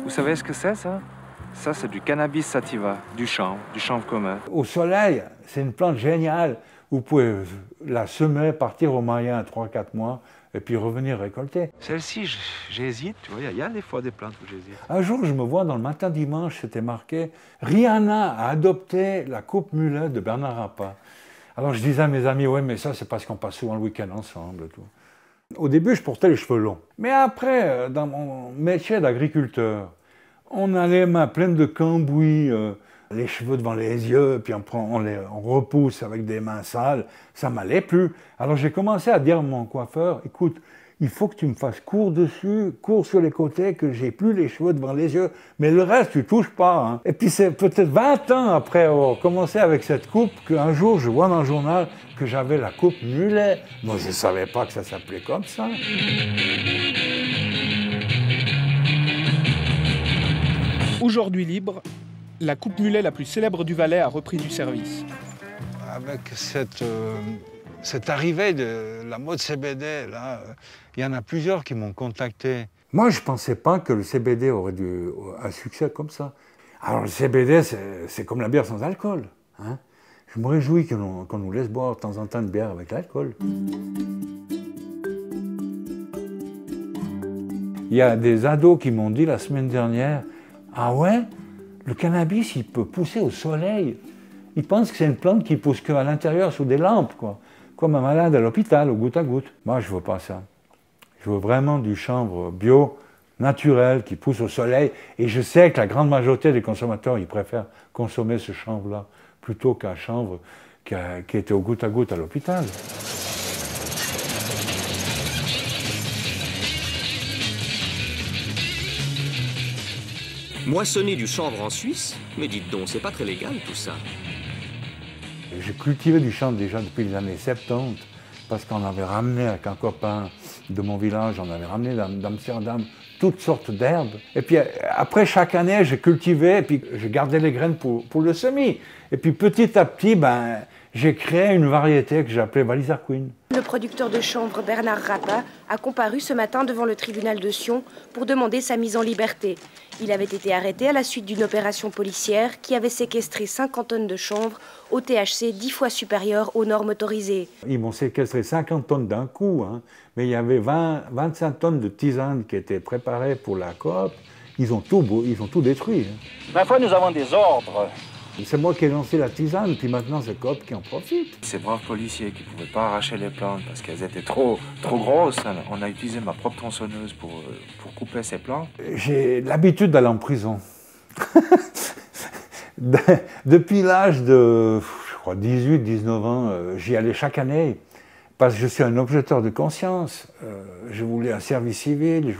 Vous savez ce que c'est, ça? Ça, c'est du cannabis sativa, du chanvre commun. Au soleil, c'est une plante géniale. Vous pouvez la semer, partir au moyen 3-4 mois, et puis revenir récolter. Celle-ci, j'hésite, tu vois, il y a des fois des plantes où j'hésite. Un jour, je me vois dans le Matin Dimanche, c'était marqué « Rihanna a adopté la coupe mulet de Bernard Rappa ». Alors je disais à mes amis « Ouais, mais ça, c'est parce qu'on passe souvent le week-end ensemble. » et tout. Au début, je portais les cheveux longs. Mais après, dans mon métier d'agriculteur, on a les mains pleines de cambouis, les cheveux devant les yeux, puis on repousse avec des mains sales. Ça m'allait plus. Alors j'ai commencé à dire à mon coiffeur, écoute, il faut que tu me fasses court dessus, court sur les côtés, que j'ai plus les cheveux devant les yeux. Mais le reste, tu touches pas. Hein. Et puis c'est peut-être 20 ans après avoir commencé avec cette coupe qu'un jour, je vois dans le journal que j'avais la coupe mulet. Moi, je ne savais pas que ça s'appelait comme ça. Aujourd'hui libre, la coupe mulet la plus célèbre du Valais a repris du service. Avec cette arrivée de la mode CBD, là, il y en a plusieurs qui m'ont contacté. Moi, je ne pensais pas que le CBD aurait un succès comme ça. Alors, le CBD, c'est comme la bière sans alcool. Hein. Je me réjouis qu'on nous laisse boire de temps en temps une bière avec l'alcool. Il y a des ados qui m'ont dit la semaine dernière, « Ah ouais, le cannabis, il peut pousser au soleil. » Ils pensent que c'est une plante qui pousse qu'à l'intérieur sous des lampes, quoi. Comme un malade à l'hôpital, au goutte à goutte. Moi, je veux pas ça. Je veux vraiment du chanvre bio, naturel, qui pousse au soleil. Et je sais que la grande majorité des consommateurs, ils préfèrent consommer ce chanvre-là plutôt qu'un chanvre qui était au goutte à goutte à l'hôpital. Moissonner du chanvre en Suisse? Mais dites donc, c'est pas très légal tout ça. J'ai cultivé du chanvre déjà depuis les années 70, parce qu'on avait ramené avec un copain de mon village, on avait ramené d'Amsterdam toutes sortes d'herbes. Et puis après, chaque année, j'ai cultivé, et puis je gardais les graines pour le semis. Et puis petit à petit, j'ai créé une variété que j'ai appelée Valaiser Queen. Le producteur de chanvre Bernard Rappa a comparu ce matin devant le tribunal de Sion pour demander sa mise en liberté. Il avait été arrêté à la suite d'une opération policière qui avait séquestré 50 tonnes de chanvre au THC 10 fois supérieur aux normes autorisées. Ils m'ont séquestré 50 tonnes d'un coup, hein, mais il y avait 25 tonnes de tisane qui étaient préparées pour la coop. Ils ont tout détruit. Hein. Ma foi, nous avons des ordres. C'est moi qui ai lancé la tisane, puis maintenant c'est Coop qui en profite. Ces braves policiers qui ne pouvaient pas arracher les plantes parce qu'elles étaient trop grosses, on a utilisé ma propre tronçonneuse pour couper ces plantes. J'ai l'habitude d'aller en prison. Depuis l'âge de, je crois, 18-19 ans, j'y allais chaque année. Parce que je suis un objecteur de conscience. Je voulais un service civil,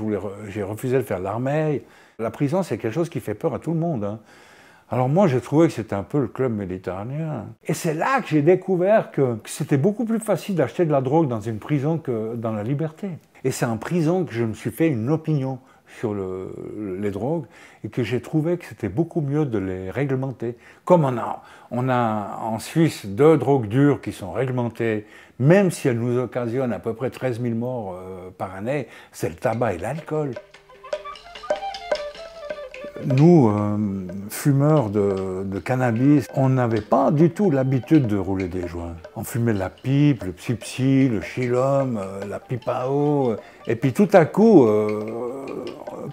j'ai refusé de faire l'armée. La prison, c'est quelque chose qui fait peur à tout le monde. Hein. Alors moi, j'ai trouvé que c'était un peu le club méditerranéen. Et c'est là que j'ai découvert que c'était beaucoup plus facile d'acheter de la drogue dans une prison que dans la liberté. Et c'est en prison que je me suis fait une opinion sur les drogues et que j'ai trouvé que c'était beaucoup mieux de les réglementer. Comme on a en Suisse 2 drogues dures qui sont réglementées, même si elles nous occasionnent à peu près 13 000 morts par année, c'est le tabac et l'alcool. Nous, fumeurs de cannabis, on n'avait pas du tout l'habitude de rouler des joints. On fumait la pipe, le psi-psi, le chilum, la pipe à eau. Et puis tout à coup,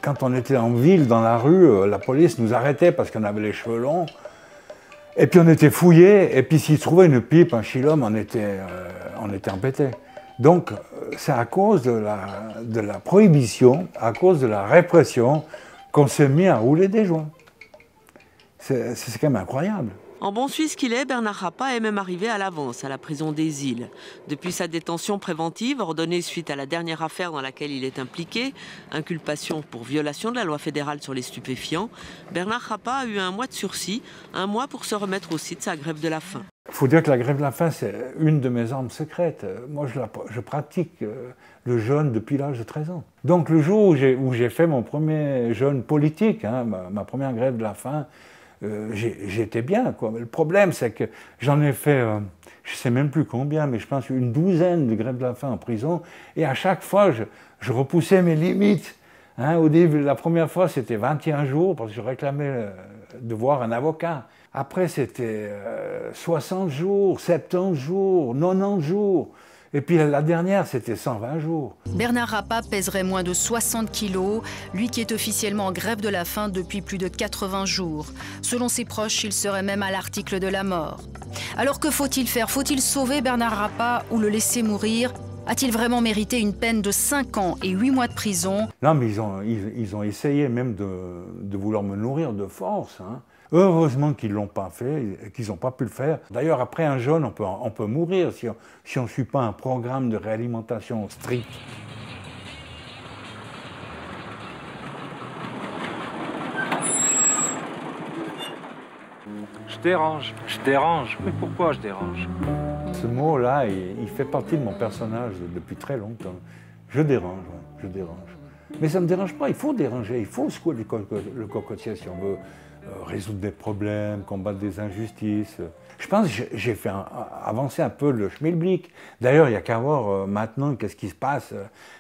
quand on était en ville, dans la rue, la police nous arrêtait parce qu'on avait les cheveux longs. Et puis on était fouillés, et puis s'ils trouvaient une pipe, un chilum, on était embêtés. Donc c'est à cause de la prohibition, à cause de la répression, qu'on s'est mis à rouler des joints. C'est quand même incroyable. En bon Suisse qu'il est, Bernard Rappa est même arrivé à l'avance à la prison des Îles. Depuis sa détention préventive, ordonnée suite à la dernière affaire dans laquelle il est impliqué, inculpation pour violation de la loi fédérale sur les stupéfiants, Bernard Rappa a eu 1 mois de sursis, 1 mois pour se remettre aussi de sa grève de la faim. Il faut dire que la grève de la faim, c'est une de mes armes secrètes. Moi, je pratique le jeûne depuis l'âge de 13 ans. Donc le jour où j'ai fait mon premier jeûne politique, hein, ma première grève de la faim, j'étais bien, quoi. Mais le problème, c'est que j'en ai fait, je ne sais même plus combien, mais je pense une 12aine de grèves de la faim en prison. Et à chaque fois, je repoussais mes limites Hein, au début, la première fois, c'était 21 jours, parce que je réclamais de voir un avocat. Après, c'était 60 jours, 70 jours, 90 jours. Et puis la dernière, c'était 120 jours. Bernard Rappa pèserait moins de 60 kilos, lui qui est officiellement en grève de la faim depuis plus de 80 jours. Selon ses proches, il serait même à l'article de la mort. Alors que faut-il faire? Faut-il sauver Bernard Rappa ou le laisser mourir? A-t-il vraiment mérité une peine de 5 ans et 8 mois de prison? Non, mais ils ont essayé même de vouloir me nourrir de force. Hein. Heureusement qu'ils ne l'ont pas fait, qu'ils n'ont pas pu le faire. D'ailleurs, après un jeûne, on peut mourir si on ne suit pas un programme de réalimentation strict. Je dérange. Mais pourquoi je dérange? Ce mot-là, il fait partie de mon personnage depuis très longtemps. Je dérange, ouais, je dérange. Mais ça ne me dérange pas, il faut déranger, il faut secouer le cocotier si on veut résoudre des problèmes, combattre des injustices. Je pense que j'ai fait avancer un peu le schmilblick. D'ailleurs, il n'y a qu'à voir maintenant qu'est-ce qui se passe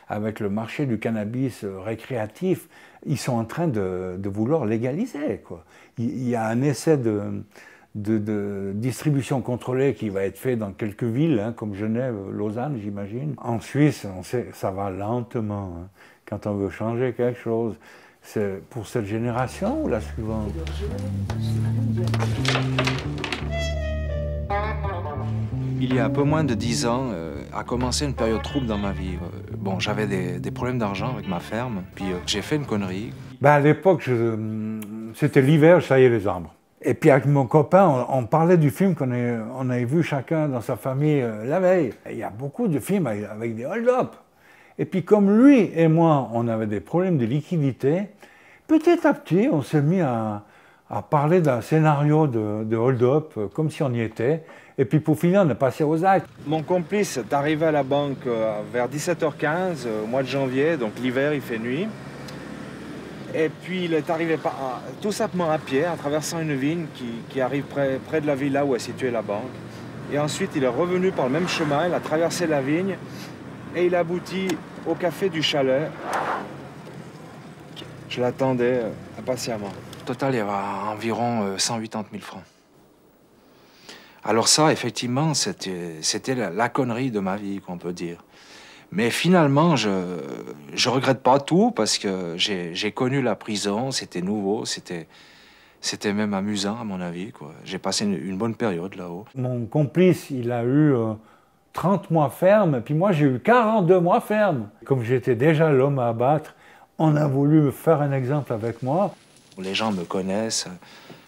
avec le marché du cannabis récréatif. Ils sont en train de vouloir légaliser, quoi. Il y a un essai de distribution contrôlée qui va être fait dans quelques villes, hein, comme Genève, Lausanne, j'imagine. En Suisse, on sait, ça va lentement. Hein. Quand on veut changer quelque chose, c'est pour cette génération ou la suivante? Il y a un peu moins de 10 ans, a commencé une période trouble dans ma vie. Bon, j'avais des problèmes d'argent avec ma ferme, puis j'ai fait une connerie. Ben à l'époque, c'était l'hiver, je taillais les arbres. Et puis avec mon copain, on parlait du film qu'on avait vu chacun dans sa famille la veille. Et il y a beaucoup de films avec des hold-up. Et puis comme lui et moi, on avait des problèmes de liquidité, petit à petit, on s'est mis à parler d'un scénario de hold-up, comme si on y était. Et puis pour finir, on est passé aux actes. Mon complice est arrivé à la banque vers 17h15, au mois de janvier, donc l'hiver, il fait nuit. Et puis il est arrivé tout simplement à pied, en traversant une vigne qui arrive près de la villa où est située la banque. Et ensuite, il est revenu par le même chemin, il a traversé la vigne et il aboutit au café du chalet. Je l'attendais impatiemment. Au total, il y avait environ 180 000 francs. Alors ça, effectivement, c'était la connerie de ma vie, qu'on peut dire. Mais finalement, je regrette pas tout parce que j'ai connu la prison, c'était nouveau, c'était même amusant à mon avis, quoi. J'ai passé une bonne période là-haut. Mon complice, il a eu 30 mois ferme, puis moi j'ai eu 42 mois ferme. Comme j'étais déjà l'homme à abattre, on a voulu faire un exemple avec moi. Les gens me connaissent,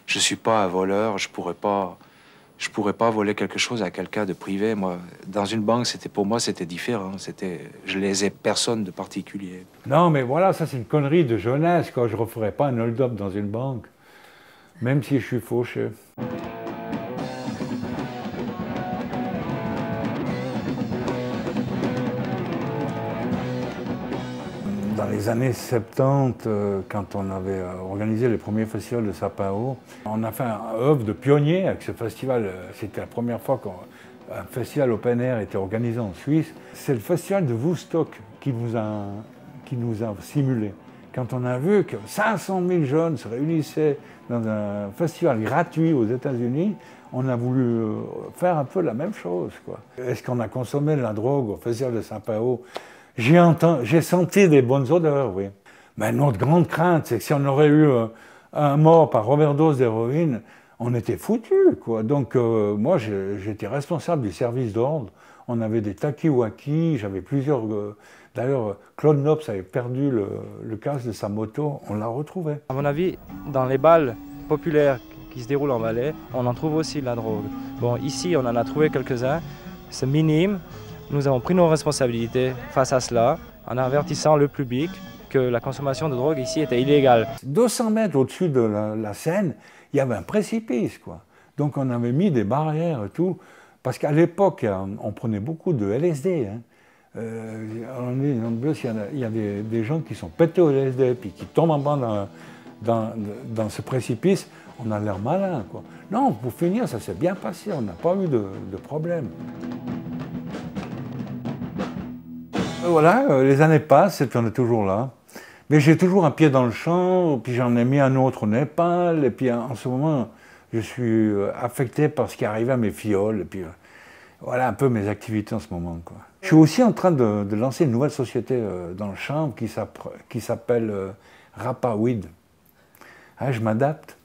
je suis pas un voleur, je pourrais pas voler quelque chose à quelqu'un de privé. Moi, dans une banque, pour moi, c'était différent. Je lésais personne de particulier. Non, mais voilà, ça c'est une connerie de jeunesse, quoi. Je ne referais pas un hold-up dans une banque, même si je suis fauché. Dans les années 70, quand on avait organisé les premiers festivals de Sapao, on a fait un œuvre de pionnier avec ce festival. C'était la première fois qu'un festival open air était organisé en Suisse. C'est le festival de Woodstock qui nous a simulé. Quand on a vu que 500 000 jeunes se réunissaient dans un festival gratuit aux États-Unis, on a voulu faire un peu la même chose, quoi. Est-ce qu'on a consommé de la drogue au festival de Sapao? J'ai senti des bonnes odeurs, oui. Mais notre grande crainte, c'est que si on aurait eu un mort par overdose d'héroïne, on était foutus, quoi. Donc moi, j'étais responsable du service d'ordre. On avait des talkie-walkie, j'avais plusieurs... D'ailleurs, Claude Nobs avait perdu le casque de sa moto, on l'a retrouvé. À mon avis, dans les bals populaires qui se déroulent en Valais, on en trouve aussi de la drogue. Bon, ici, on en a trouvé quelques-uns, c'est minime. Nous avons pris nos responsabilités face à cela, en avertissant le public que la consommation de drogue ici était illégale. 200 mètres au-dessus de la Seine, il y avait un précipice, quoi. Donc on avait mis des barrières et tout, parce qu'à l'époque, on prenait beaucoup de LSD. Hein. Il y a des gens qui sont pétés au LSD, puis qui tombent en bas dans ce précipice. On a l'air malin, quoi. Non, pour finir, ça s'est bien passé, on n'a pas eu de problème. Voilà, les années passent et puis on est toujours là. Mais j'ai toujours un pied dans le champ, puis j'en ai mis un autre au Népal, et puis en ce moment, je suis affecté par ce qui arrive à mes fioles, et puis voilà un peu mes activités en ce moment, quoi. Je suis aussi en train de lancer une nouvelle société dans le chanvre qui s'appelle Rapa Weed. Je m'adapte.